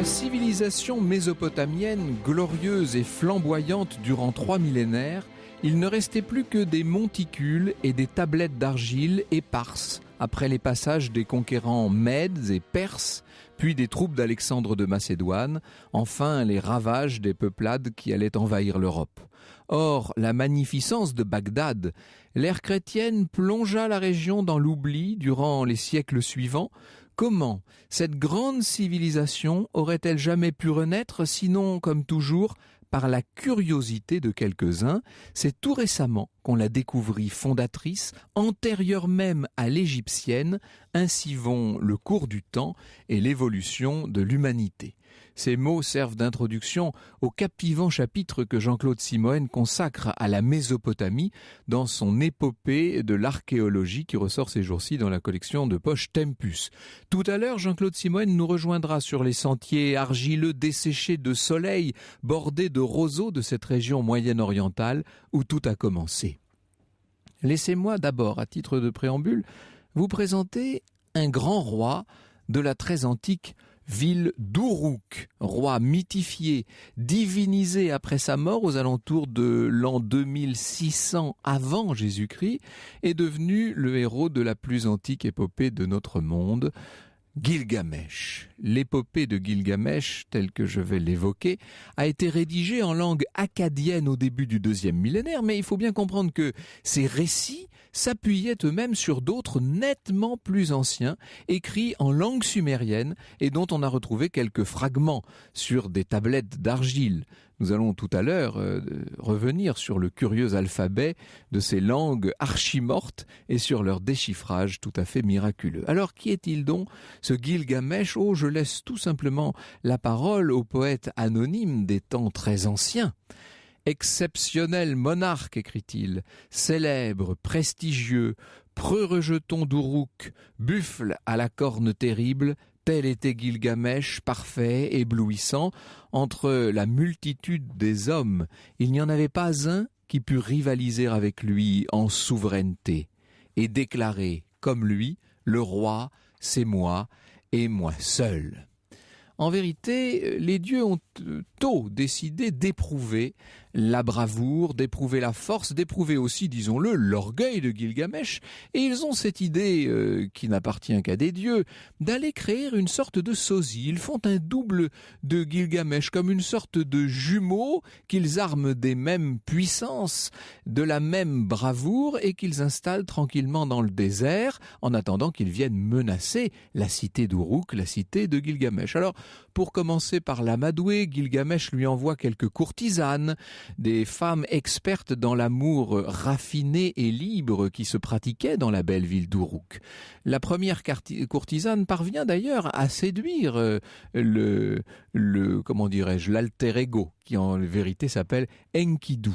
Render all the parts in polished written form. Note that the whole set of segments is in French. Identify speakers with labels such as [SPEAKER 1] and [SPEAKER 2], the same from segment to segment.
[SPEAKER 1] civilisation mésopotamienne, glorieuse et flamboyante durant 3 millénaires, il ne restait plus que des monticules et des tablettes d'argile éparses après les passages des conquérants Mèdes et Perses, puis des troupes d'Alexandre de Macédoine, enfin les ravages des peuplades qui allaient envahir l'Europe. Or, la magnificence de Bagdad, l'ère chrétienne plongea la région dans l'oubli durant les siècles suivants. Comment cette grande civilisation aurait-elle jamais pu renaître, sinon, comme toujours, par la curiosité de quelques-uns? C'est tout récemment qu'on la découvrit fondatrice, antérieure même à l'égyptienne. Ainsi vont le cours du temps et l'évolution de l'humanité. Ces mots servent d'introduction au captivant chapitre que Jean-Claude Simoën consacre à la Mésopotamie dans son épopée de l'archéologie qui ressort ces jours-ci dans la collection de poche Tempus. Tout à l'heure, Jean-Claude Simoën nous rejoindra sur les sentiers argileux desséchés de soleil, bordés de roseaux de cette région moyenne-orientale où tout a commencé. Laissez-moi d'abord, à titre de préambule, vous présenter un grand roi de la très antique ville d'Uruk, roi mythifié, divinisé après sa mort aux alentours de l'an 2600 avant Jésus-Christ, est devenu le héros de la plus antique épopée de notre monde, Gilgamesh. L'épopée de Gilgamesh, telle que je vais l'évoquer, a été rédigée en langue akkadienne au début du 2e millénaire, mais il faut bien comprendre que ces récits s'appuyaient eux-mêmes sur d'autres nettement plus anciens, écrits en langue sumérienne et dont on a retrouvé quelques fragments sur des tablettes d'argile. Nous allons tout à l'heure revenir sur le curieux alphabet de ces langues archimortes et sur leur déchiffrage tout à fait miraculeux. Alors qui est-il donc, ce Gilgamesh? Oh, je laisse tout simplement la parole au poète anonyme des temps très anciens. Exceptionnel monarque, écrit-il, célèbre, prestigieux, preux rejeton d'Uruk, buffle à la corne terrible, tel était Gilgamesh, parfait, éblouissant. Entre la multitude des hommes, il n'y en avait pas un qui pût rivaliser avec lui en souveraineté et déclarer, comme lui, le roi, c'est moi et moi seul. En vérité, les dieux ont tôt décidé d'éprouver la bravoure, d'éprouver la force, d'éprouver aussi, disons-le, l'orgueil de Gilgamesh, et ils ont cette idée, qui n'appartient qu'à des dieux, d'aller créer une sorte de sosie. Ils font un double de Gilgamesh, comme une sorte de jumeau qu'ils arment des mêmes puissances, de la même bravoure, et qu'ils installent tranquillement dans le désert, en attendant qu'ils viennent menacer la cité d'Uruk, la cité de Gilgamesh. Alors, pour commencer par l'amadouer, Gilgamesh lui envoie quelques courtisanes, des femmes expertes dans l'amour raffiné et libre qui se pratiquait dans la belle ville d'Uruk. La première courtisane parvient d'ailleurs à séduire l'alter ego, qui en vérité s'appelle Enkidu.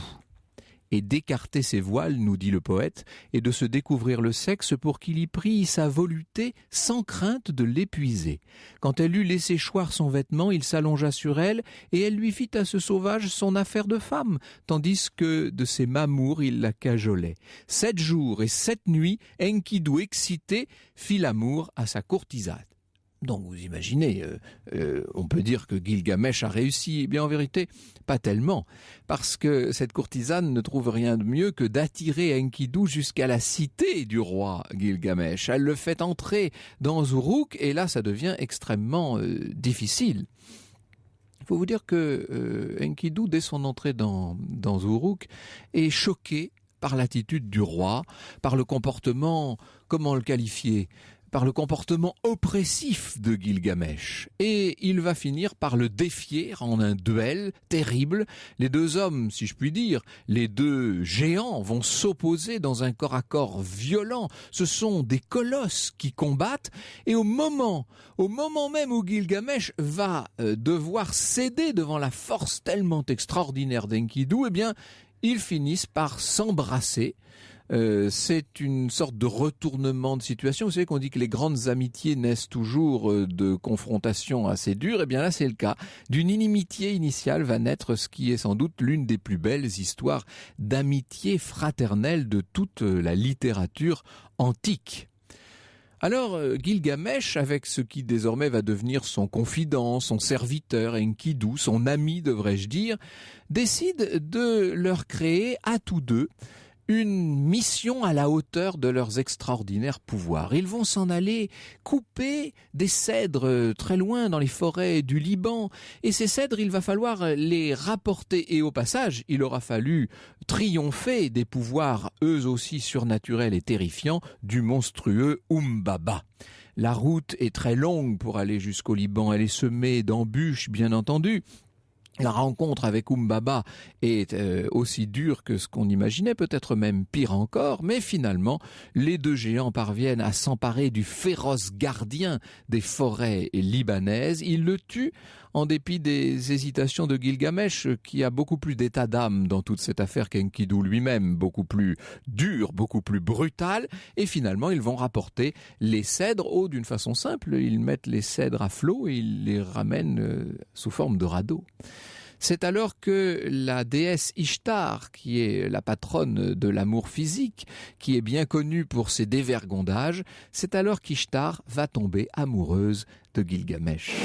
[SPEAKER 1] Et d'écarter ses voiles, nous dit le poète, et de se découvrir le sexe pour qu'il y prît sa volupté sans crainte de l'épuiser. Quand elle eut laissé choir son vêtement, il s'allongea sur elle, et elle lui fit à ce sauvage son affaire de femme, tandis que de ses mamours il la cajolait. 7 jours et 7 nuits, Enkidu excité fit l'amour à sa courtisane. Donc vous imaginez, on peut dire que Gilgamesh a réussi. Eh bien en vérité, pas tellement, parce que cette courtisane ne trouve rien de mieux que d'attirer Enkidu jusqu'à la cité du roi Gilgamesh. Elle le fait entrer dans Uruk, et là ça devient extrêmement difficile. Il faut vous dire que Enkidu, dès son entrée dans Uruk, est choqué par l'attitude du roi, par le comportement, comment le qualifier ? Par le comportement oppressif de Gilgamesh. Et il va finir par le défier en un duel terrible. Les deux hommes, si je puis dire, les deux géants vont s'opposer dans un corps à corps violent. Ce sont des colosses qui combattent. Et au moment même où Gilgamesh va devoir céder devant la force tellement extraordinaire d'Enkidu, eh bien, ils finissent par s'embrasser. C'est une sorte de retournement de situation. Vous savez qu'on dit que les grandes amitiés naissent toujours de confrontations assez dures. Eh bien là, c'est le cas. D'une inimitié initiale va naître ce qui est sans doute l'une des plus belles histoires d'amitié fraternelle de toute la littérature antique. Alors Gilgamesh, avec ce qui désormais va devenir son confident, son serviteur, Enkidu, son ami devrais-je dire, décide de leur créer à tous deux une mission à la hauteur de leurs extraordinaires pouvoirs. Ils vont s'en aller couper des cèdres très loin dans les forêts du Liban. Et ces cèdres, il va falloir les rapporter. Et au passage, il aura fallu triompher des pouvoirs eux aussi surnaturels et terrifiants du monstrueux Humbaba. La route est très longue pour aller jusqu'au Liban. Elle est semée d'embûches, bien entendu. La rencontre avec Humbaba est aussi dure que ce qu'on imaginait, peut-être même pire encore, mais finalement, les deux géants parviennent à s'emparer du féroce gardien des forêts libanaises. Ils le tuent en dépit des hésitations de Gilgamesh, qui a beaucoup plus d'état d'âme dans toute cette affaire qu'Enkidu lui-même, beaucoup plus dur, beaucoup plus brutal, et finalement, ils vont rapporter les cèdres, d'une façon simple, ils mettent les cèdres à flot et ils les ramènent sous forme de radeau. C'est alors que la déesse Ishtar, qui est la patronne de l'amour physique, qui est bien connue pour ses dévergondages, c'est alors qu'Ishtar va tomber amoureuse de Gilgamesh.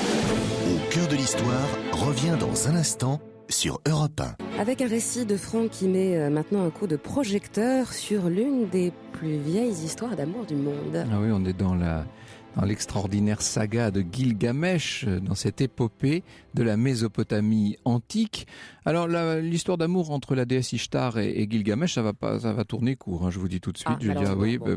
[SPEAKER 2] Au cœur de l'histoire revient dans un instant sur Europe 1.
[SPEAKER 3] Avec un récit de Franck qui met maintenant un coup de projecteur sur l'une des plus vieilles histoires d'amour du monde.
[SPEAKER 1] Ah oui, on est dans l'extraordinaire saga de Gilgamesh, dans cette épopée de la Mésopotamie antique. Alors l'histoire d'amour entre la déesse Ishtar et Gilgamesh, ça va tourner court, je vous dis tout de suite.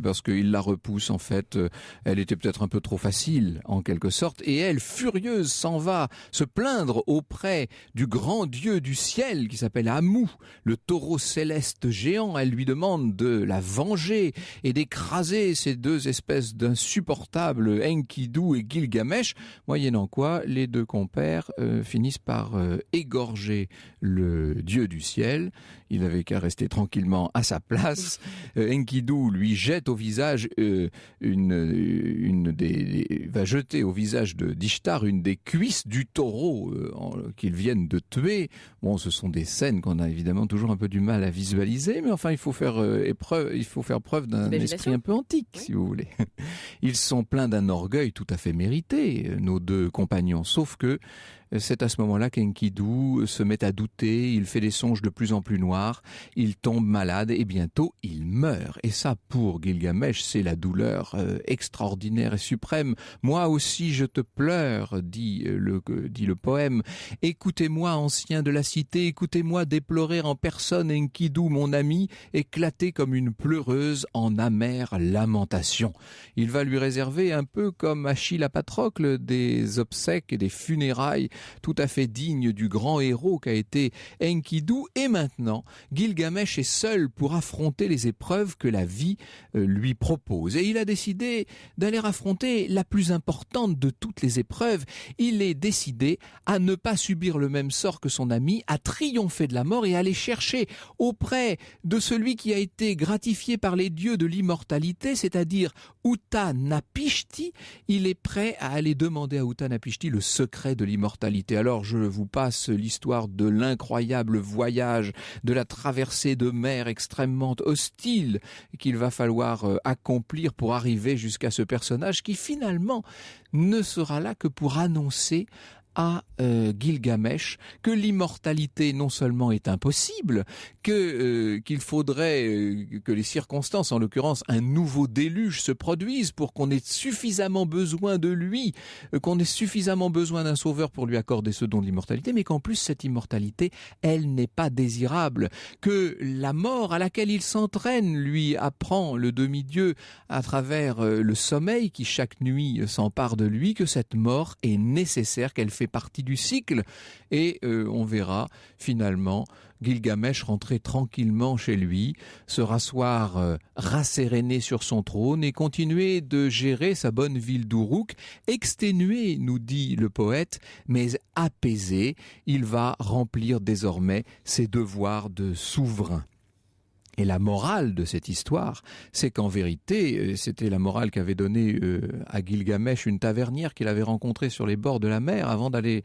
[SPEAKER 1] Parce qu'il la repousse en fait. Elle était peut-être un peu trop facile en quelque sorte, et elle, furieuse, s'en va se plaindre auprès du grand dieu du ciel qui s'appelle Amu, le taureau céleste géant. Elle lui demande de la venger et d'écraser ces deux espèces d'insupportables Enkidu et Gilgamesh, moyennant quoi les deux compères finissent par égorger le dieu du ciel. Il n'avait qu'à rester tranquillement à sa place. Enkidu lui jette au visage va jeter au visage d'Ishtar une des cuisses du taureau qu'ils viennent de tuer. Bon, ce sont des scènes qu'on a évidemment toujours un peu du mal à visualiser, mais enfin il faut faire preuve d'un esprit un peu antique, si vous voulez. Ils sont pleins d'un orgueil tout à fait mérité, nos deux compagnons, sauf que c'est à ce moment-là qu'Enkidu se met à douter, il fait des songes de plus en plus noirs, il tombe malade et bientôt il meurt. Et ça, pour Gilgamesh, c'est la douleur extraordinaire et suprême. Moi aussi je te pleure, dit le poème. Écoutez-moi, anciens de la cité, écoutez-moi déplorer en personne Enkidu, mon ami, éclaté comme une pleureuse en amère lamentation. Il va lui réserver, un peu comme Achille à Patrocle, des obsèques et des funérailles tout à fait digne du grand héros qu'a été Enkidu. Et maintenant, Gilgamesh est seul pour affronter les épreuves que la vie lui propose. Et il a décidé d'aller affronter la plus importante de toutes les épreuves. Il est décidé à ne pas subir le même sort que son ami, à triompher de la mort et à aller chercher auprès de celui qui a été gratifié par les dieux de l'immortalité, c'est-à-dire Uttanapishti. Il est prêt à aller demander à Uttanapishti le secret de l'immortalité. Alors je vous passe l'histoire de l'incroyable voyage, de la traversée de mer extrêmement hostile qu'il va falloir accomplir pour arriver jusqu'à ce personnage qui finalement ne sera là que pour annoncer à Gilgamesh que l'immortalité non seulement est impossible, qu'il faudrait que les circonstances, en l'occurrence un nouveau déluge, se produisent pour qu'on ait suffisamment besoin de lui, qu'on ait suffisamment besoin d'un sauveur pour lui accorder ce don de l'immortalité, mais qu'en plus cette immortalité, elle n'est pas désirable, que la mort à laquelle il s'entraîne lui apprend le demi-dieu à travers le sommeil qui chaque nuit s'empare de lui, que cette mort est nécessaire, qu'elle fait partie du cycle, et on verra finalement Gilgamesh rentrer tranquillement chez lui, se rasseoir rasséréné sur son trône et continuer de gérer sa bonne ville d'Uruk, exténué, nous dit le poète, mais apaisé. Il va remplir désormais ses devoirs de souverain. Et la morale de cette histoire, c'est qu'en vérité, c'était la morale qu'avait donnée à Gilgamesh une tavernière qu'il avait rencontrée sur les bords de la mer avant d'aller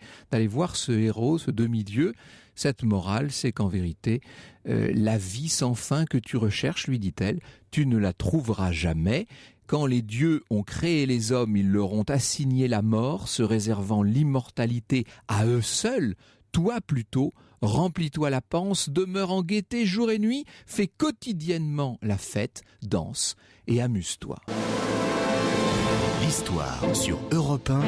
[SPEAKER 1] voir ce héros, ce demi-dieu. Cette morale, c'est qu'en vérité, la vie sans fin que tu recherches, lui dit-elle, tu ne la trouveras jamais. Quand les dieux ont créé les hommes, ils leur ont assigné la mort, se réservant l'immortalité à eux seuls. Toi plutôt, remplis-toi la panse, demeure en gaieté jour et nuit, fais quotidiennement la fête, danse et amuse-toi.
[SPEAKER 2] L'histoire sur Europe 1,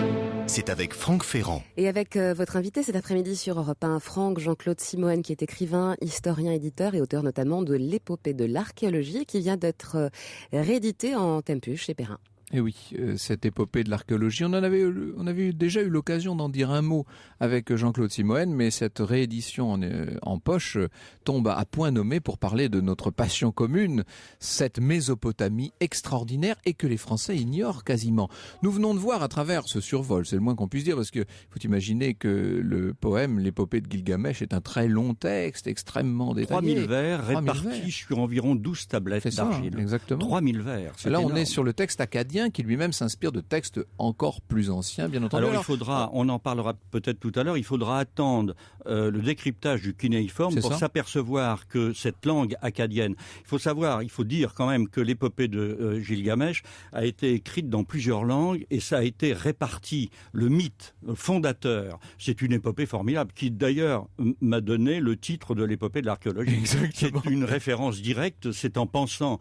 [SPEAKER 2] c'est avec Franck Ferrand.
[SPEAKER 3] Et avec votre invité cet après-midi sur Europe 1, Franck Jean-Claude Simoën, qui est écrivain, historien, éditeur et auteur notamment de l'épopée de l'archéologie, qui vient d'être rééditée en Tempus chez Perrin.
[SPEAKER 1] Et oui, cette épopée de l'archéologie, on avait déjà eu l'occasion d'en dire un mot avec Jean-Claude Simoën, mais cette réédition en poche tombe à point nommé pour parler de notre passion commune, cette Mésopotamie extraordinaire et que les Français ignorent quasiment. Nous venons de voir à travers ce survol, c'est le moins qu'on puisse dire, parce que faut imaginer que le poème, l'épopée de Gilgamesh, est un très long texte, extrêmement détaillé.
[SPEAKER 4] 3000 vers répartis sur environ 12 tablettes d'argile.
[SPEAKER 1] Exactement.
[SPEAKER 4] 3000 vers, c'est
[SPEAKER 1] là,
[SPEAKER 4] énorme.
[SPEAKER 1] on est sur le texte acadien qui lui-même s'inspire de textes encore plus anciens, bien entendu.
[SPEAKER 4] Alors il faudra, on en parlera peut-être tout à l'heure, il faudra attendre le décryptage du cunéiforme pour s'apercevoir que cette langue acadienne, il faut dire quand même que l'épopée de Gilgamesh a été écrite dans plusieurs langues et ça a été réparti. Le mythe fondateur, c'est une épopée formidable qui d'ailleurs m'a donné le titre de l'épopée de l'archéologie.
[SPEAKER 1] Exactement.
[SPEAKER 4] C'est une référence directe, c'est en pensant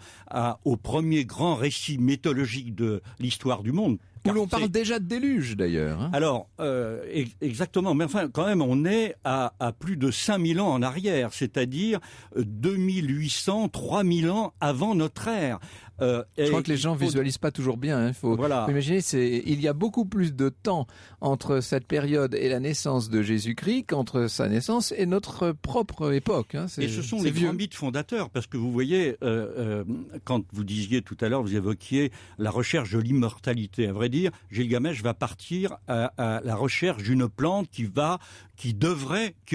[SPEAKER 4] au premier grand récit mythologique de l'histoire du monde.
[SPEAKER 1] Où l'on parle déjà de déluge d'ailleurs. Hein.
[SPEAKER 4] Alors, exactement, mais enfin quand même on est à plus de 5000 ans en arrière, c'est-à-dire 2800, 3000 ans avant notre ère.
[SPEAKER 1] Je crois que les gens visualisent pas toujours bien. Hein. Faut imaginer, il y a beaucoup plus de temps entre cette période et la naissance de Jésus-Christ qu'entre sa naissance et notre propre époque. Hein.
[SPEAKER 4] Et ce sont les grands mythes fondateurs, parce que vous voyez, quand vous disiez tout à l'heure, vous évoquiez la recherche de l'immortalité. À vrai dire, Gilgamesh va partir à la recherche d'une plante qui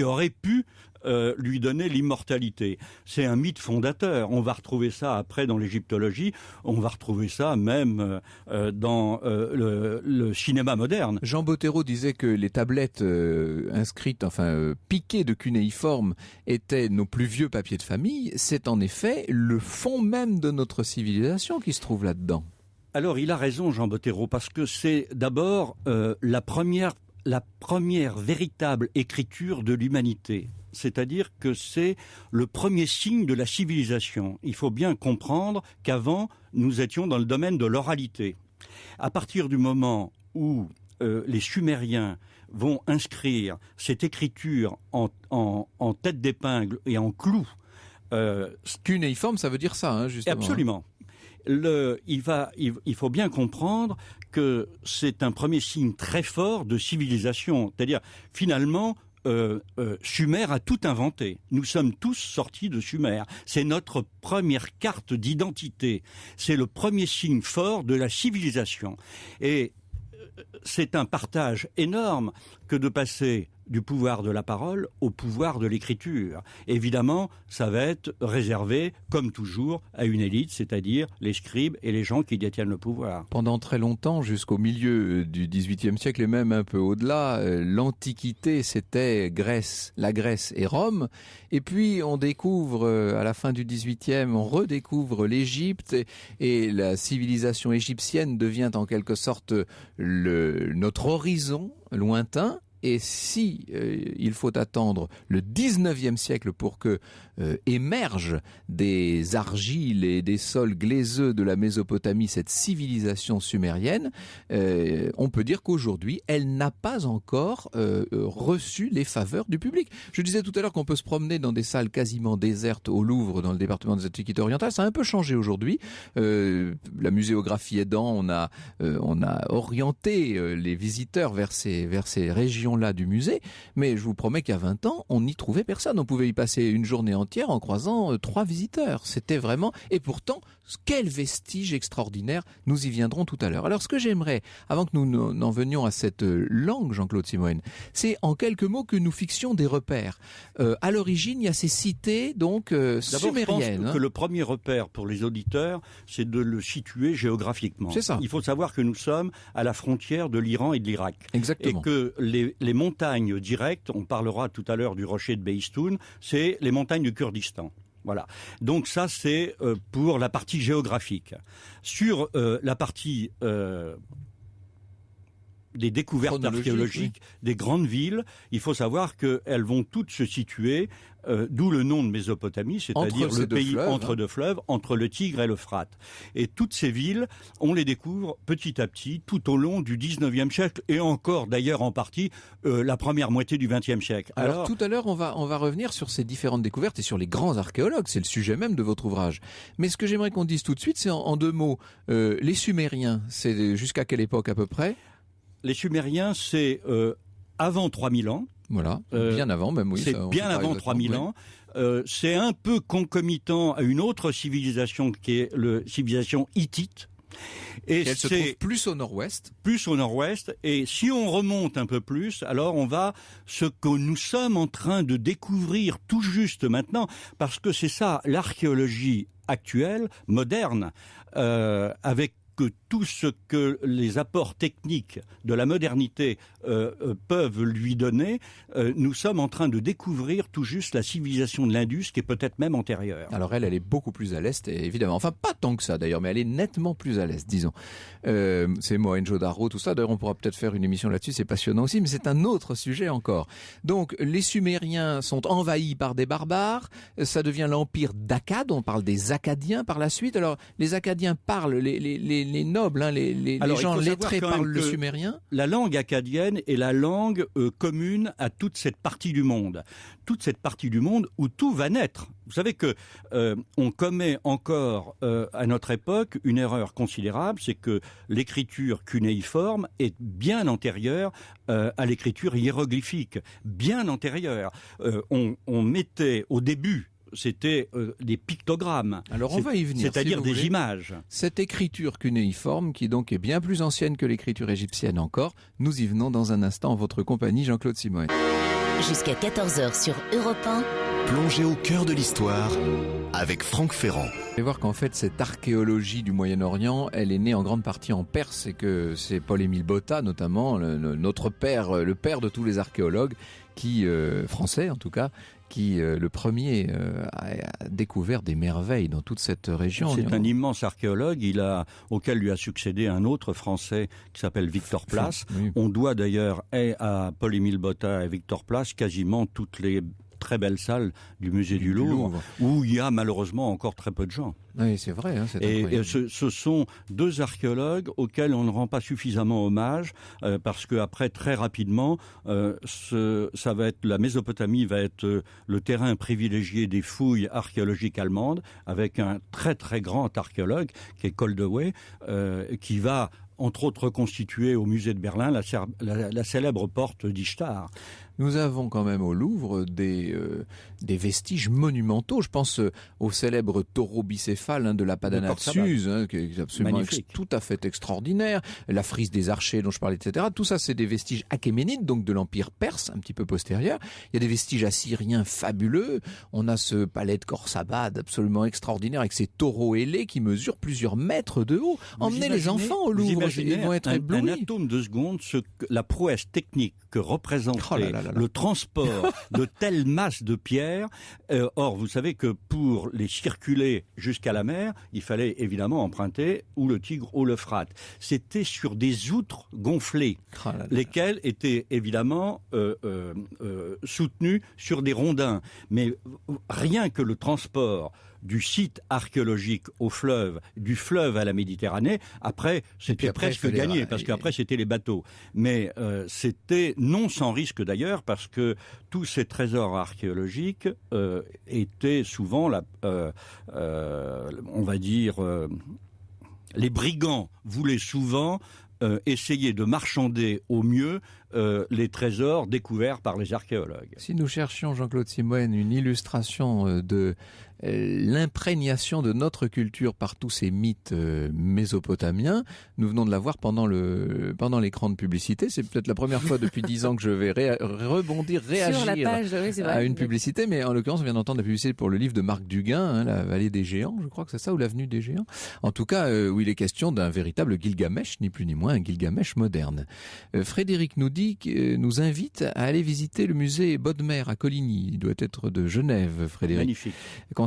[SPEAKER 4] aurait pu lui donner l'immortalité. C'est un mythe fondateur. On va retrouver ça après dans l'égyptologie, on va retrouver ça même dans le cinéma moderne.
[SPEAKER 1] Jean Bottero disait que les tablettes inscrites, piquées de cunéiforme étaient nos plus vieux papiers de famille. C'est en effet le fond même de notre civilisation qui se trouve là-dedans.
[SPEAKER 4] Alors il a raison Jean Bottero, parce que c'est d'abord la première véritable écriture de l'humanité. C'est-à-dire que c'est le premier signe de la civilisation. Il faut bien comprendre qu'avant, nous étions dans le domaine de l'oralité. À partir du moment où les Sumériens vont inscrire cette écriture en tête d'épingle et en clou...
[SPEAKER 1] Cunéiforme, ça veut dire ça, hein, justement.
[SPEAKER 4] Absolument. Il faut bien comprendre que c'est un premier signe très fort de civilisation. C'est-à-dire, finalement... Sumer a tout inventé. Nous sommes tous sortis de Sumer. C'est notre première carte d'identité. C'est le premier signe fort de la civilisation. Et c'est un partage énorme que de passer du pouvoir de la parole au pouvoir de l'écriture. Évidemment, ça va être réservé, comme toujours, à une élite, c'est-à-dire les scribes et les gens qui détiennent le pouvoir.
[SPEAKER 1] Pendant très longtemps, jusqu'au milieu du XVIIIe siècle et même un peu au-delà, l'Antiquité, c'était la Grèce et Rome. Et puis, on découvre, à la fin du XVIIIe, on redécouvre l'Égypte et la civilisation égyptienne devient en quelque sorte notre horizon lointain. Et si il faut attendre le 19e siècle pour que émergent des argiles et des sols glaiseux de la Mésopotamie, cette civilisation sumérienne, on peut dire qu'aujourd'hui, elle n'a pas encore reçu les faveurs du public. Je disais tout à l'heure qu'on peut se promener dans des salles quasiment désertes au Louvre, dans le département des Antiquités orientales. Ça a un peu changé aujourd'hui. La muséographie aidant, on a orienté les visiteurs vers ces régions-là du musée, mais je vous promets qu'à 20 ans, on n'y trouvait personne. On pouvait y passer une journée entière en croisant 3 visiteurs. C'était vraiment... Et pourtant, quel vestige extraordinaire. Nous y viendrons tout à l'heure. Alors, ce que j'aimerais, avant que nous n'en venions à cette langue, Jean-Claude Simoën, c'est en quelques mots que nous fixions des repères. À l'origine, il y a ces cités, donc, sumériennes.
[SPEAKER 4] Je pense que le premier repère pour les auditeurs, c'est de le situer géographiquement.
[SPEAKER 1] C'est ça.
[SPEAKER 4] Il faut savoir que nous sommes à la frontière de l'Iran et de l'Irak.
[SPEAKER 1] Exactement.
[SPEAKER 4] Et que les montagnes directes, on parlera tout à l'heure du rocher de Behistun, c'est les montagnes du Kurdistan. Voilà. Donc ça, c'est pour la partie géographique. Sur la partie des découvertes archéologiques des grandes villes, il faut savoir qu'elles vont toutes se situer, d'où le nom de Mésopotamie, c'est-à-dire le pays entre deux fleuves, entre le Tigre et l'Euphrate. Et toutes ces villes, on les découvre petit à petit, tout au long du 19e siècle, et encore d'ailleurs en partie la première moitié du 20e siècle.
[SPEAKER 1] Alors tout à l'heure, on va revenir sur ces différentes découvertes et sur les grands archéologues, c'est le sujet même de votre ouvrage. Mais ce que j'aimerais qu'on dise tout de suite, c'est en deux mots, les Sumériens, c'est jusqu'à quelle époque à peu près ?
[SPEAKER 4] Les Sumériens, c'est avant 3000 ans.
[SPEAKER 1] Voilà, bien avant même, oui.
[SPEAKER 4] C'est bien avant 3000 ans. C'est un peu concomitant à une autre civilisation qui est la civilisation hittite.
[SPEAKER 1] Et elle se trouve plus au nord-ouest.
[SPEAKER 4] Plus au nord-ouest. Et si on remonte un peu plus, alors on va ce que nous sommes en train de découvrir tout juste maintenant, parce que c'est ça, l'archéologie actuelle, moderne, avec que tout ce que les apports techniques de la modernité peuvent lui donner, nous sommes en train de découvrir tout juste la civilisation de l'Indus, qui est peut-être même antérieure.
[SPEAKER 1] Alors elle est beaucoup plus à l'est, évidemment. Enfin, pas tant que ça d'ailleurs, mais elle est nettement plus à l'est, disons. C'est Mohenjo-Daro, tout ça. D'ailleurs, on pourra peut-être faire une émission là-dessus, c'est passionnant aussi, mais c'est un autre sujet encore. Donc, les Sumériens sont envahis par des barbares, ça devient l'empire d'Akkad, on parle des Akkadiens par la suite. Alors, les Akkadiens parlent, les nobles, hein, les gens lettrés parlent le sumérien. La
[SPEAKER 4] langue akkadienne est la langue commune à toute cette partie du monde. Toute cette partie du monde où tout va naître. Vous savez que on commet encore à notre époque une erreur considérable, c'est que l'écriture cunéiforme est bien antérieure à l'écriture hiéroglyphique, bien antérieure. On mettait au début, c'était des pictogrammes.
[SPEAKER 1] Alors on va y venir.
[SPEAKER 4] C'est-à-dire des images.
[SPEAKER 1] Cette écriture cunéiforme, qui donc est bien plus ancienne que l'écriture égyptienne encore, nous y venons dans un instant en votre compagnie, Jean-Claude Simoët.
[SPEAKER 5] Jusqu'à 14h sur Europe 1.
[SPEAKER 2] Plongez au cœur de l'histoire avec Franck Ferrand.
[SPEAKER 1] Vous allez voir qu'en fait, cette archéologie du Moyen-Orient, elle est née en grande partie en Perse, et que c'est Paul-Émile Botta, notamment, notre père, le père de tous les archéologues, français en tout cas, qui le premier a découvert des merveilles dans toute cette région.
[SPEAKER 4] C'est un immense archéologue, auquel lui a succédé un autre Français qui s'appelle Victor Place. Oui. On doit d'ailleurs à Paul-Émile Botta et Victor Place quasiment toutes les très belles salles du musée du Louvre, où il y a malheureusement encore très peu de gens.
[SPEAKER 1] Oui, c'est vrai. Hein, c'est
[SPEAKER 4] et ce sont deux archéologues auxquels on ne rend pas suffisamment hommage, parce qu'après, très rapidement, la Mésopotamie va être le terrain privilégié des fouilles archéologiques allemandes, avec un très très grand archéologue, qui est Koldewey, qui va entre autres reconstituer au musée de Berlin la célèbre porte d'Ishtar.
[SPEAKER 1] Nous avons quand même au Louvre des vestiges monumentaux. Je pense au célèbre taureau bicéphale de la Padana de Suse, qui est absolument tout à fait extraordinaire. La frise des archers dont je parlais, etc. Tout ça, c'est des vestiges achéménides, donc de l'Empire perse, un petit peu postérieur. Il y a des vestiges assyriens fabuleux. On a ce palais de Khorsabad absolument extraordinaire avec ses taureaux ailés qui mesurent plusieurs mètres de haut. Emmenez les enfants au Louvre, ils vont être éblouis.
[SPEAKER 4] Un atome de seconde, la prouesse technique que représentait le transport de telles masses de pierres. Or, vous savez que pour les circuler jusqu'à la mer, il fallait évidemment emprunter ou le Tigre ou l'Euphrate. C'était sur des outres gonflées, lesquelles étaient évidemment soutenues sur des rondins. Mais rien que le transport du site archéologique au fleuve, du fleuve à la Méditerranée, après c'était presque gagné, parce qu'après c'était les bateaux. Mais c'était non sans risque d'ailleurs, parce que tous ces trésors archéologiques étaient souvent, on va dire, les brigands voulaient souvent essayer de marchander au mieux les trésors découverts par les archéologues.
[SPEAKER 1] Si nous cherchions, Jean-Claude Simoët, une illustration de l'imprégnation de notre culture par tous ces mythes mésopotamiens, nous venons de la voir pendant l'écran de publicité. C'est peut-être la première fois depuis 10 ans que je vais réagir
[SPEAKER 3] sur la page, oui,
[SPEAKER 1] à une publicité, mais en l'occurrence, on vient d'entendre la publicité pour le livre de Marc Duguin, La vallée des géants, je crois que c'est ça, ou l'avenue des géants. En tout cas, où il est question d'un véritable Gilgamesh, ni plus ni moins, un Gilgamesh moderne. Frédéric nous invite à aller visiter le musée Bodmer à Coligny. Il doit être de Genève, Frédéric.
[SPEAKER 4] Magnifique.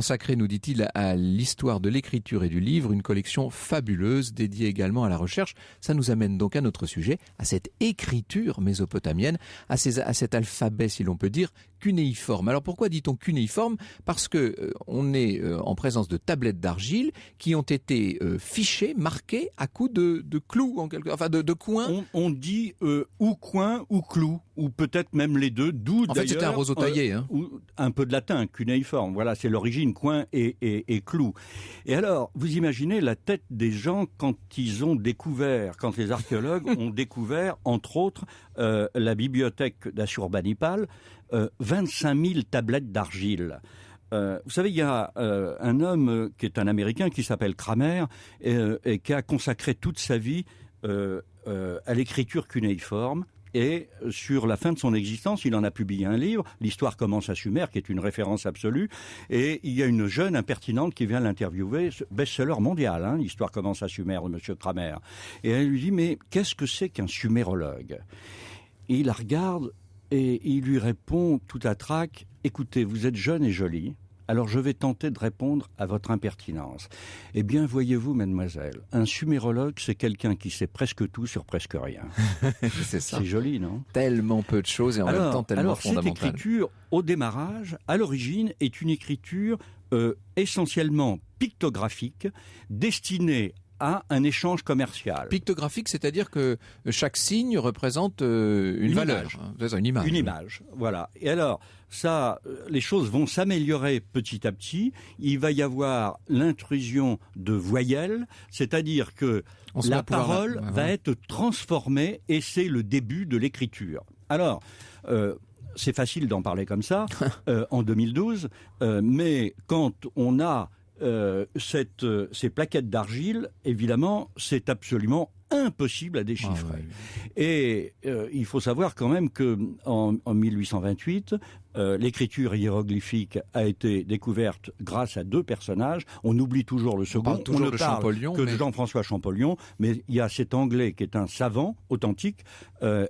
[SPEAKER 1] consacré, nous dit-il, à l'histoire de l'écriture et du livre, une collection fabuleuse dédiée également à la recherche. Ça nous amène donc à notre sujet, à cette écriture mésopotamienne, à cet alphabet, si l'on peut dire, cunéiforme. Alors pourquoi dit-on cunéiforme ? Parce que on est en présence de tablettes d'argile qui ont été fichées, marquées à coups de clous, de coins.
[SPEAKER 4] On dit ou coin ou clou, ou peut-être même les deux, d'où
[SPEAKER 1] en fait c'était un roseau taillé.
[SPEAKER 4] Ou un peu de latin, cunéiforme, voilà, c'est l'origine, coin et clou. Et alors, vous imaginez la tête des gens quand les archéologues ont découvert, entre autres, la bibliothèque d'Ashurbanipal, 25 000 tablettes d'argile. Vous savez, il y a un homme qui est un Américain qui s'appelle Kramer et qui a consacré toute sa vie à l'écriture cunéiforme. Et sur la fin de son existence, il en a publié un livre, L'histoire commence à Sumer, qui est une référence absolue. Et il y a une jeune impertinente qui vient l'interviewer, best-seller mondial, L'histoire commence à Sumer de M. Kramer. Et elle lui dit, mais qu'est-ce que c'est qu'un sumérologue ? Et il la regarde et il lui répond tout à trac, écoutez, vous êtes jeune et jolie. Alors je vais tenter de répondre à votre impertinence. Eh bien, voyez-vous, mademoiselle, un sumérologue, c'est quelqu'un qui sait presque tout sur presque rien.
[SPEAKER 1] C'est ça.
[SPEAKER 4] C'est joli, non ?
[SPEAKER 1] Tellement peu de choses et en même temps tellement fondamentales.
[SPEAKER 4] Cette écriture, au démarrage, à l'origine, est une écriture essentiellement pictographique, destinée à un échange commercial.
[SPEAKER 1] Pictographique, c'est-à-dire que chaque signe représente une valeur.
[SPEAKER 4] Image.
[SPEAKER 1] C'est ça, une image.
[SPEAKER 4] Une image, voilà. Et alors, ça, les choses vont s'améliorer petit à petit. Il va y avoir l'intrusion de voyelles, c'est-à-dire que la parole va être transformée et c'est le début de l'écriture. Alors, c'est facile d'en parler comme ça en 2012, mais quand on a ces plaquettes d'argile, évidemment, c'est absolument impossible à déchiffrer. Et il faut savoir quand même qu'en 1828, l'écriture hiéroglyphique a été découverte grâce à deux personnages. On oublie toujours le second.
[SPEAKER 1] On ne parle que
[SPEAKER 4] de Jean-François Champollion, mais il y a cet Anglais qui est un savant authentique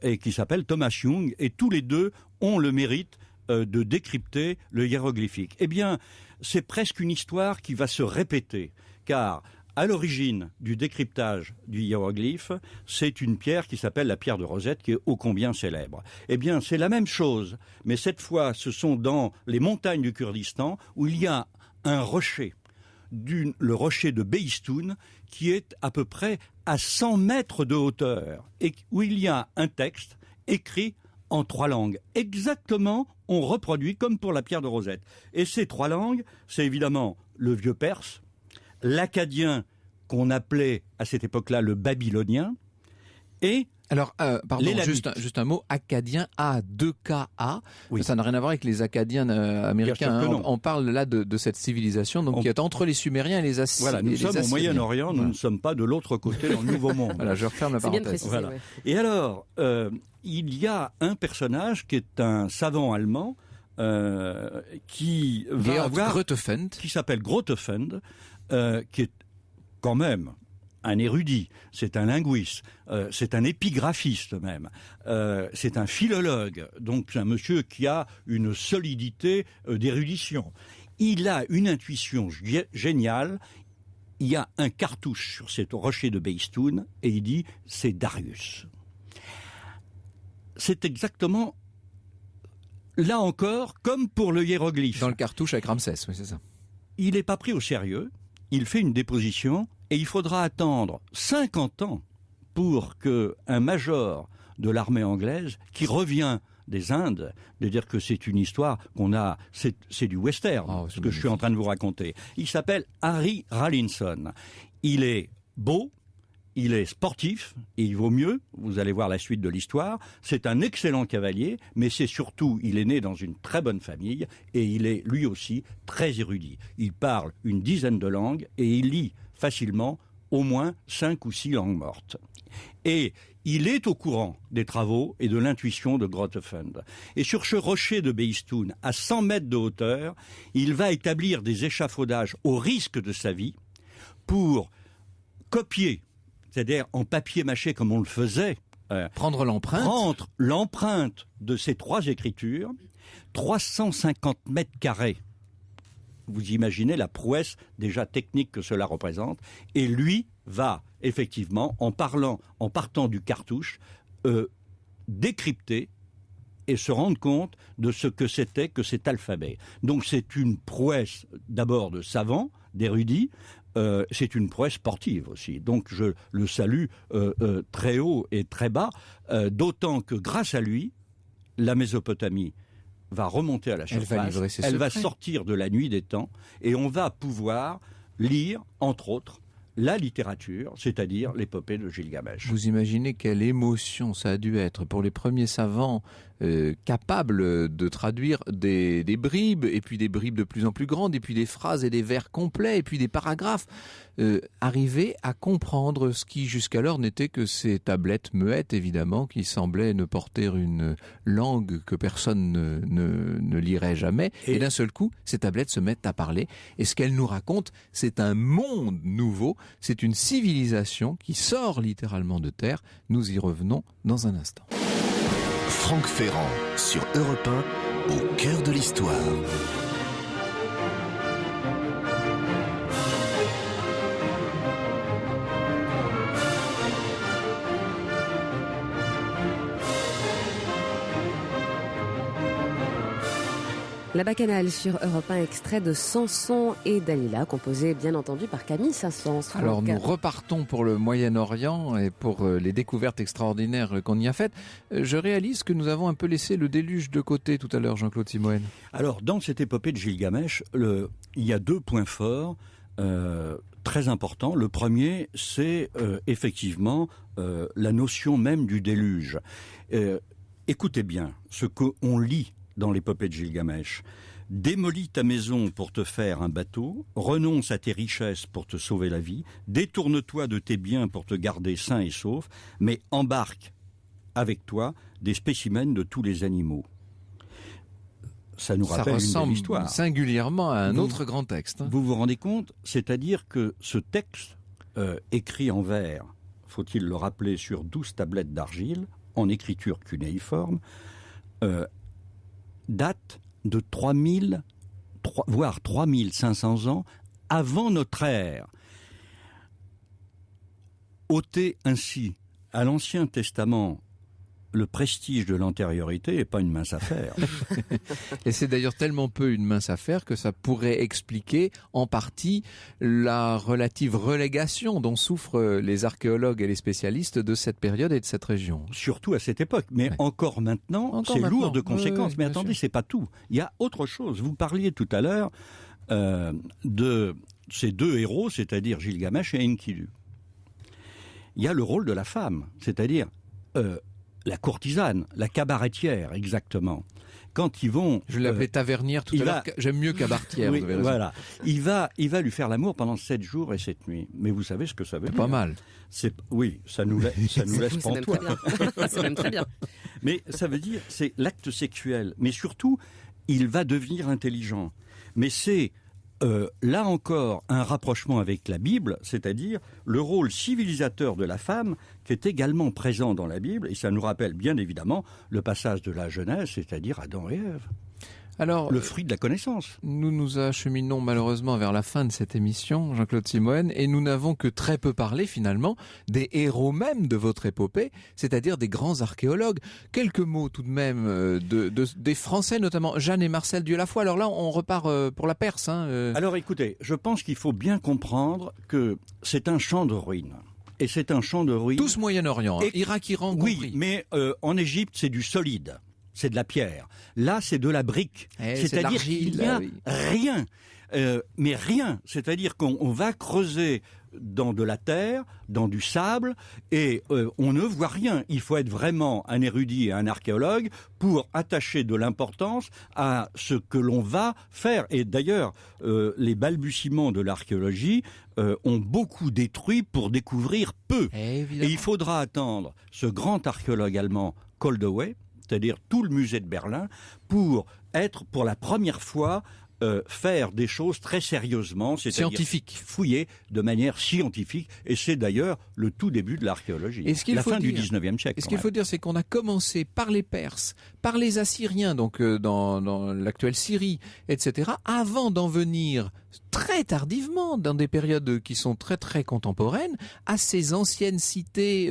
[SPEAKER 4] et qui s'appelle Thomas Young, et tous les deux ont le mérite de décrypter le hiéroglyphique. Eh bien, c'est presque une histoire qui va se répéter, car à l'origine du décryptage du hiéroglyphe, c'est une pierre qui s'appelle la pierre de Rosette, qui est ô combien célèbre. Eh bien, c'est la même chose, mais cette fois, ce sont dans les montagnes du Kurdistan, où il y a un rocher, le rocher de Behistun, qui est à peu près à 100 mètres de hauteur, et où il y a un texte écrit en 3 langues. Exactement, on reproduit comme pour la pierre de Rosette. Et ces 3 langues, c'est évidemment le vieux perse, l'akkadien qu'on appelait à cette époque-là le babylonien, et
[SPEAKER 1] alors, pardon, juste un mot, akkadien, A2KA, oui. Ça n'a rien à voir avec les Akkadiens américains, on parle là de cette civilisation donc, qui est entre les Sumériens et les Assyriens.
[SPEAKER 4] Voilà, nous sommes au Moyen-Orient, nous ne sommes pas de l'autre côté dans le Nouveau Monde.
[SPEAKER 1] Voilà, je referme la parenthèse.
[SPEAKER 3] Bien précisé,
[SPEAKER 4] voilà.
[SPEAKER 3] Ouais.
[SPEAKER 4] Et alors, il y a un personnage qui est un savant allemand qui va avoir...
[SPEAKER 1] Grotefend.
[SPEAKER 4] Qui s'appelle Grotefend, qui est quand même un érudit, c'est un linguiste, c'est un épigraphiste même, c'est un philologue, donc un monsieur qui a une solidité d'érudition. Il a une intuition géniale, il y a un cartouche sur ce rocher de Behistun et il dit « c'est Darius ». C'est exactement, là encore, comme pour le hiéroglyphe.
[SPEAKER 1] Dans le cartouche avec Ramsès, oui c'est ça.
[SPEAKER 4] Il n'est pas pris au sérieux, il fait une déposition et il faudra attendre 50 ans pour qu'un major de l'armée anglaise, qui revient des Indes, de dire que c'est une histoire qu'on a, c'est du western, ce que je suis en train de vous raconter. Il s'appelle Harry Rallinson. Il est beau, il est sportif, et il vaut mieux, vous allez voir la suite de l'histoire, c'est un excellent cavalier, mais c'est surtout, il est né dans une très bonne famille, et il est lui aussi très érudit. Il parle une dizaine de langues, et il lit facilement au moins 5 ou 6 langues mortes. Et il est au courant des travaux et de l'intuition de Grotefend. Et sur ce rocher de Behistun, à 100 mètres de hauteur, il va établir des échafaudages au risque de sa vie pour copier, c'est-à-dire en papier mâché comme on le faisait,
[SPEAKER 1] prendre
[SPEAKER 4] l'empreinte de ces 3 écritures, 350 mètres carrés vous imaginez la prouesse déjà technique que cela représente. Et lui va effectivement, en partant du cartouche, décrypter et se rendre compte de ce que c'était que cet alphabet. Donc c'est une prouesse d'abord de savant, d'érudit, c'est une prouesse sportive aussi. Donc je le salue très haut et très bas, d'autant que grâce à lui, la Mésopotamie va remonter à la surface, elle va sortir de la nuit des temps, et on va pouvoir lire, entre autres, la littérature, c'est-à-dire l'épopée de Gilgamesh.
[SPEAKER 1] Vous imaginez quelle émotion ça a dû être pour les premiers savants capables de traduire des bribes, et puis des bribes de plus en plus grandes, et puis des phrases et des vers complets, et puis des paragraphes. Arriver à comprendre ce qui jusqu'alors n'était que ces tablettes muettes, évidemment, qui semblaient ne porter une langue que personne ne lirait jamais. Et d'un seul coup, ces tablettes se mettent à parler. Et ce qu'elles nous racontent, c'est un monde nouveau, c'est une civilisation qui sort littéralement de terre. Nous y revenons dans un instant.
[SPEAKER 2] Franck Ferrand sur Europe 1, au cœur de l'histoire.
[SPEAKER 3] La Bacchanale sur Europe 1, extrait de Samson et Dalila, composé bien entendu par Camille Saint-Saëns.
[SPEAKER 1] Alors nous repartons pour le Moyen-Orient et pour les découvertes extraordinaires qu'on y a faites. Je réalise que nous avons un peu laissé le déluge de côté tout à l'heure, Jean-Claude Simoën.
[SPEAKER 4] Alors dans cette épopée de Gilgamesh, il y a deux points forts très importants. Le premier, c'est effectivement la notion même du déluge. Écoutez bien ce qu'on lit dans l'épopée de Gilgamesh. Démolis ta maison pour te faire un bateau, renonce à tes richesses pour te sauver la vie, détourne-toi de tes biens pour te garder sain et sauf, mais embarque avec toi des spécimens de tous les animaux. Ça nous rappelle une belle histoire.
[SPEAKER 1] Singulièrement à un autre grand texte.
[SPEAKER 4] Vous vous rendez compte ? C'est-à-dire que ce texte, écrit en vers, faut-il le rappeler, sur 12 tablettes d'argile, en écriture cunéiforme, date de 3000, voire 3500 ans avant notre ère. Ôter ainsi à l'Ancien Testament le prestige de l'antériorité n'est pas une mince affaire.
[SPEAKER 1] Et c'est d'ailleurs tellement peu une mince affaire que ça pourrait expliquer en partie la relative relégation dont souffrent les archéologues et les spécialistes de cette période et de cette région.
[SPEAKER 4] Surtout à cette époque, mais encore maintenant, c'est lourd de conséquences. Mais attendez, c'est pas tout. Il y a autre chose. Vous parliez tout à l'heure de ces deux héros, c'est-à-dire Gilgamesh et Enkidu. Il y a le rôle de la femme, c'est-à-dire la courtisane, la cabaretière, exactement. Quand ils vont...
[SPEAKER 1] Je l'appelais tavernière tout à l'heure, j'aime mieux cabaretière.
[SPEAKER 4] Oui, voilà. Il va lui faire l'amour pendant 7 jours et 7 nuits. Mais vous savez ce que ça veut dire.
[SPEAKER 1] Pas mal.
[SPEAKER 4] Oui, ça nous laisse pantois.
[SPEAKER 3] C'est même très bien.
[SPEAKER 4] Mais ça veut dire, c'est l'acte sexuel. Mais surtout, il va devenir intelligent. Mais c'est... là encore, un rapprochement avec la Bible, c'est-à-dire le rôle civilisateur de la femme qui est également présent dans la Bible, et ça nous rappelle bien évidemment le passage de la Genèse, c'est-à-dire Adam et Ève. Alors, le fruit de la connaissance.
[SPEAKER 1] Nous nous acheminons malheureusement vers la fin de cette émission, Jean-Claude Simoën, et nous n'avons que très peu parlé finalement des héros même de votre épopée, c'est-à-dire des grands archéologues. Quelques mots tout de même des Français, notamment Jeanne et Marcel Dieulafoy. Alors là, on repart pour la Perse.
[SPEAKER 4] Alors écoutez, je pense qu'il faut bien comprendre que c'est un champ de ruines. Et c'est un champ de ruines...
[SPEAKER 1] Tous Moyen-Orient, Irak, Iran compris.
[SPEAKER 4] Oui, mais en Égypte, c'est du solide. C'est de la pierre. Là, c'est de la brique. C'est-à-dire qu'il n'y a rien. Mais rien. C'est-à-dire qu'on va creuser dans de la terre, dans du sable, et on ne voit rien. Il faut être vraiment un érudit et un archéologue pour attacher de l'importance à ce que l'on va faire. Et d'ailleurs, les balbutiements de l'archéologie ont beaucoup détruit pour découvrir peu. Et il faudra attendre ce grand archéologue allemand, Koldewey, c'est-à-dire tout le musée de Berlin, pour être pour la première fois faire des choses très sérieusement, c'est-à-dire
[SPEAKER 1] Scientifique.
[SPEAKER 4] fouiller de manière scientifique, et c'est d'ailleurs le tout début de l'archéologie, la fin du 19e siècle.
[SPEAKER 1] Et ce qu'il faut dire, c'est qu'on a commencé par les Perses, par les Assyriens, donc dans l'actuelle Syrie, etc., avant d'en venir très tardivement, dans des périodes qui sont très très contemporaines, à ces anciennes cités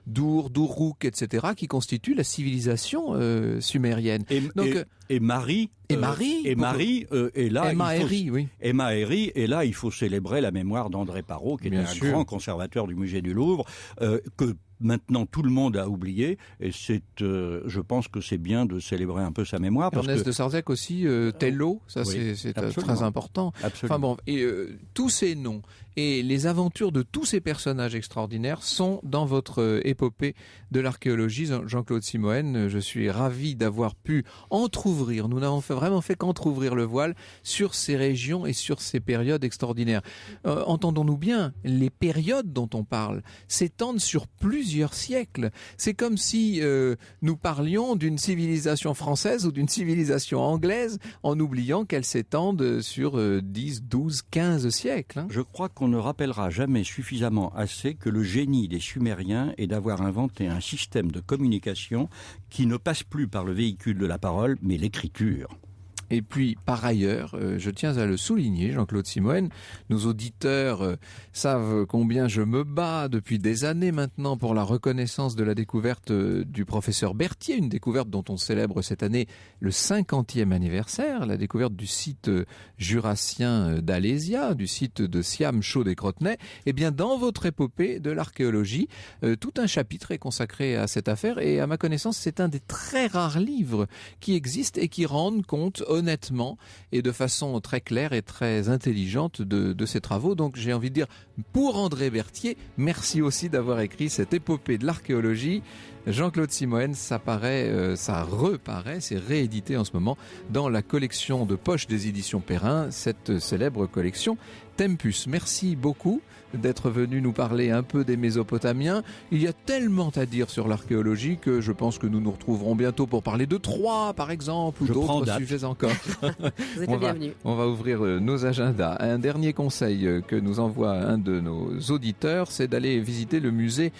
[SPEAKER 1] d'Ur, d'Uruk, etc., qui constituent la civilisation sumérienne.
[SPEAKER 4] Et Marie est là. Emma Herry, et là, il faut célébrer la mémoire d'André Parrot, qui était un grand conservateur du musée du Louvre, que maintenant tout le monde a oublié, et je pense que c'est bien de célébrer un peu sa mémoire.
[SPEAKER 1] Ernest de Sarzec aussi, Tello, ça c'est très important.
[SPEAKER 4] Absolument.
[SPEAKER 1] Enfin bon, et tous ces noms et les aventures de tous ces personnages extraordinaires sont dans votre épopée de l'archéologie, Jean-Claude Simoën. Je suis ravi d'avoir pu entrouvrir, nous n'avons vraiment fait qu'entrouvrir le voile sur ces régions et sur ces périodes extraordinaires. Entendons-nous bien, les périodes dont on parle s'étendent sur plusieurs siècles. C'est comme si nous parlions d'une civilisation française ou d'une civilisation anglaise en oubliant qu'elles s'étendent sur 10, 12, 15 siècles.
[SPEAKER 4] Je crois qu'on ne rappellera jamais suffisamment assez que le génie des Sumériens est d'avoir inventé un système de communication qui ne passe plus par le véhicule de la parole, mais l'écriture.
[SPEAKER 1] Et puis, par ailleurs, je tiens à le souligner, Jean-Claude Simoën, nos auditeurs savent combien je me bats depuis des années maintenant pour la reconnaissance de la découverte du professeur Berthier, une découverte dont on célèbre cette année le 50e anniversaire, la découverte du site jurassien d'Alésia, du site de Siam, Chaudes et Crotenay. Eh bien, dans votre épopée de l'archéologie, tout un chapitre est consacré à cette affaire, et à ma connaissance, c'est un des très rares livres qui existent et qui rendent compte honnêtement et de façon très claire et très intelligente de ces travaux. Donc j'ai envie de dire, pour André Berthier, merci aussi d'avoir écrit cette épopée de l'archéologie. Jean-Claude Simoën, ça reparaît, c'est réédité en ce moment dans la collection de poche des éditions Perrin, cette célèbre collection Tempus. Merci beaucoup d'être venu nous parler un peu des Mésopotamiens. Il y a tellement à dire sur l'archéologie que je pense que nous nous retrouverons bientôt pour parler de Troie, par exemple, ou d'autres sujets encore.
[SPEAKER 3] Vous êtes le bienvenu.
[SPEAKER 1] On va ouvrir nos agendas. Un dernier conseil que nous envoie un de nos auditeurs, c'est d'aller visiter le musée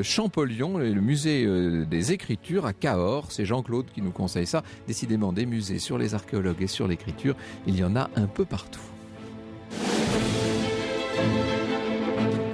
[SPEAKER 1] Champollion, le musée des écritures à Cahors. C'est Jean-Claude qui nous conseille ça. Décidément, des musées sur les archéologues et sur l'écriture, il y en a un peu partout.